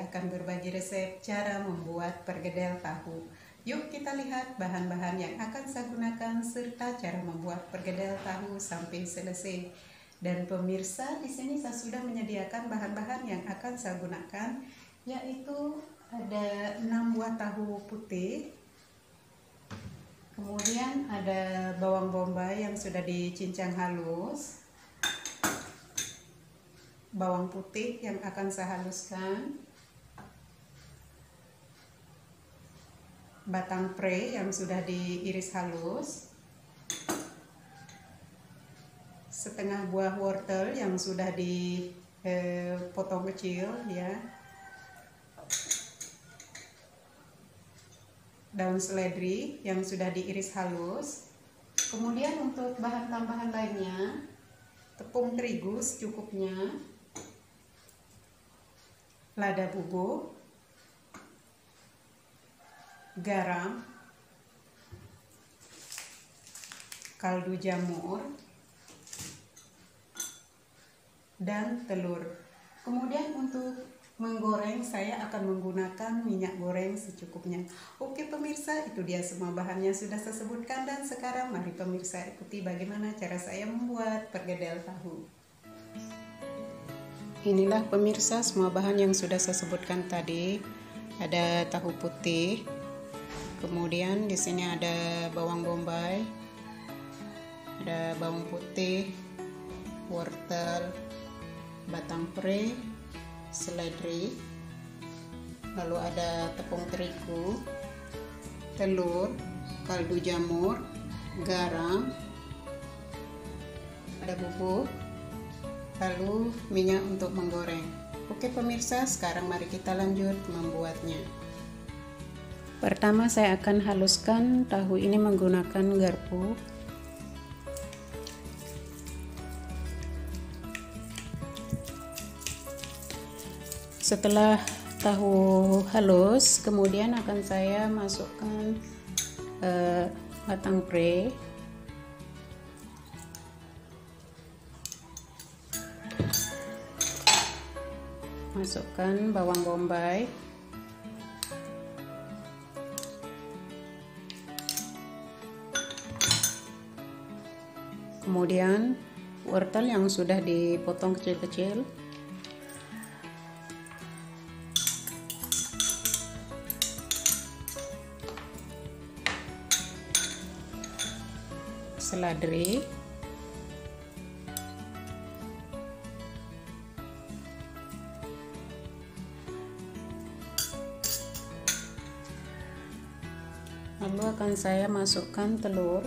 akan berbagi resep cara membuat perkedel tahu. Yuk kita lihat bahan-bahan yang akan saya gunakan serta cara membuat perkedel tahu sampai selesai. Dan pemirsa, di sini saya sudah menyediakan bahan-bahan yang akan saya gunakan, yaitu ada 6 buah tahu putih. Kemudian ada bawang bombay yang sudah dicincang halus, bawang putih yang akan saya haluskan, batang pre yang sudah diiris halus, setengah buah wortel yang sudah dipotong kecil ya, daun seledri yang sudah diiris halus. Kemudian untuk bahan tambahan lainnya, tepung terigu secukupnya, lada bubuk, garam, kaldu jamur, dan telur. Kemudian untuk menggoreng saya akan menggunakan minyak goreng secukupnya. Oke pemirsa, itu dia semua bahannya sudah saya sebutkan, dan sekarang mari pemirsa ikuti bagaimana cara saya membuat perkedel tahu. Inilah pemirsa semua bahan yang sudah saya sebutkan tadi. Ada tahu putih, kemudian di sini ada bawang bombay, ada bawang putih, wortel, batang pre, seledri, lalu ada tepung terigu, telur, kaldu jamur, garam, ada bubuk, lalu minyak untuk menggoreng. Oke pemirsa, sekarang mari kita lanjut membuatnya. Pertama saya akan haluskan tahu ini menggunakan garpu. Setelah tahu halus, kemudian akan saya masukkan batang pre, masukkan bawang bombay, kemudian wortel yang sudah dipotong kecil-kecil, seledri, lalu akan saya masukkan telur,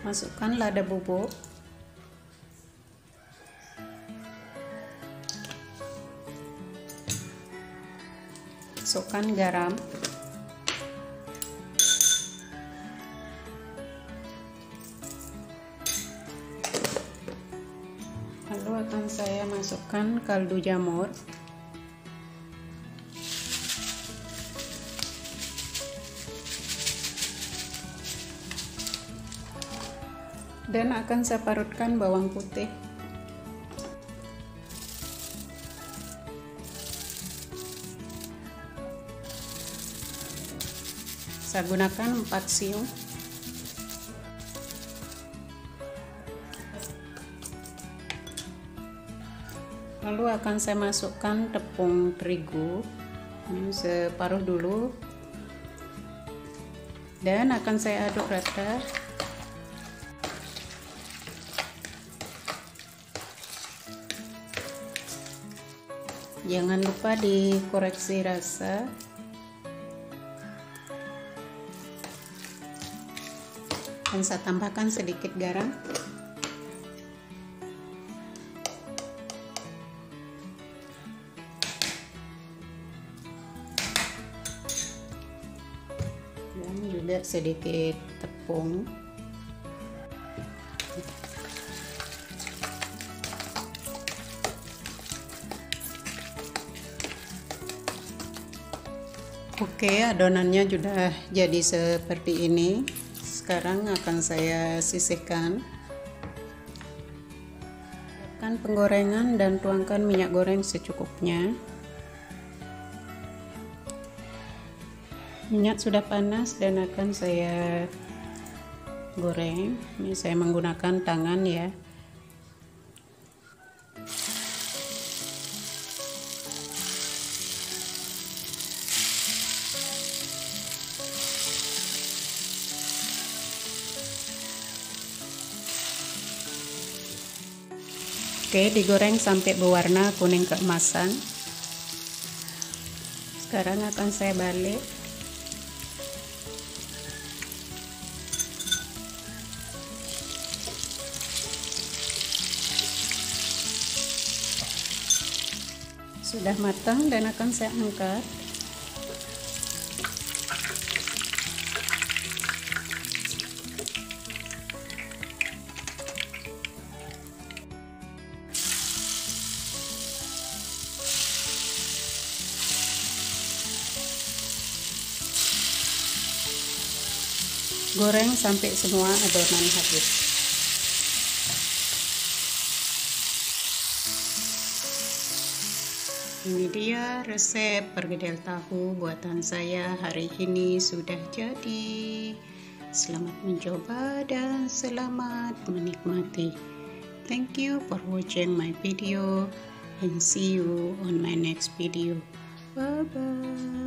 masukkan lada bubuk, masukkan garam, lalu akan saya masukkan kaldu jamur, dan akan saya parutkan bawang putih. Saya gunakan 4 siung. Lalu akan saya masukkan tepung terigu, ini separuh dulu, dan akan saya aduk rata. Jangan lupa dikoreksi rasa. Dan saya tambahkan sedikit garam. Dan juga sedikit tepung. Oke, adonannya sudah jadi seperti ini. Sekarang akan saya sisihkan. Siapkan penggorengan dan tuangkan minyak goreng secukupnya. Minyak sudah panas dan akan saya goreng. Ini saya menggunakan tangan ya. Oke, digoreng sampai berwarna kuning keemasan. Sekarang akan saya balik. Sudah matang dan akan saya angkat. Goreng sampai semua adonan habis. Ini dia resep pergedel tahu buatan saya hari ini sudah jadi. Selamat mencoba dan selamat menikmati. Thank you for watching my video and see you on my next video. Bye bye.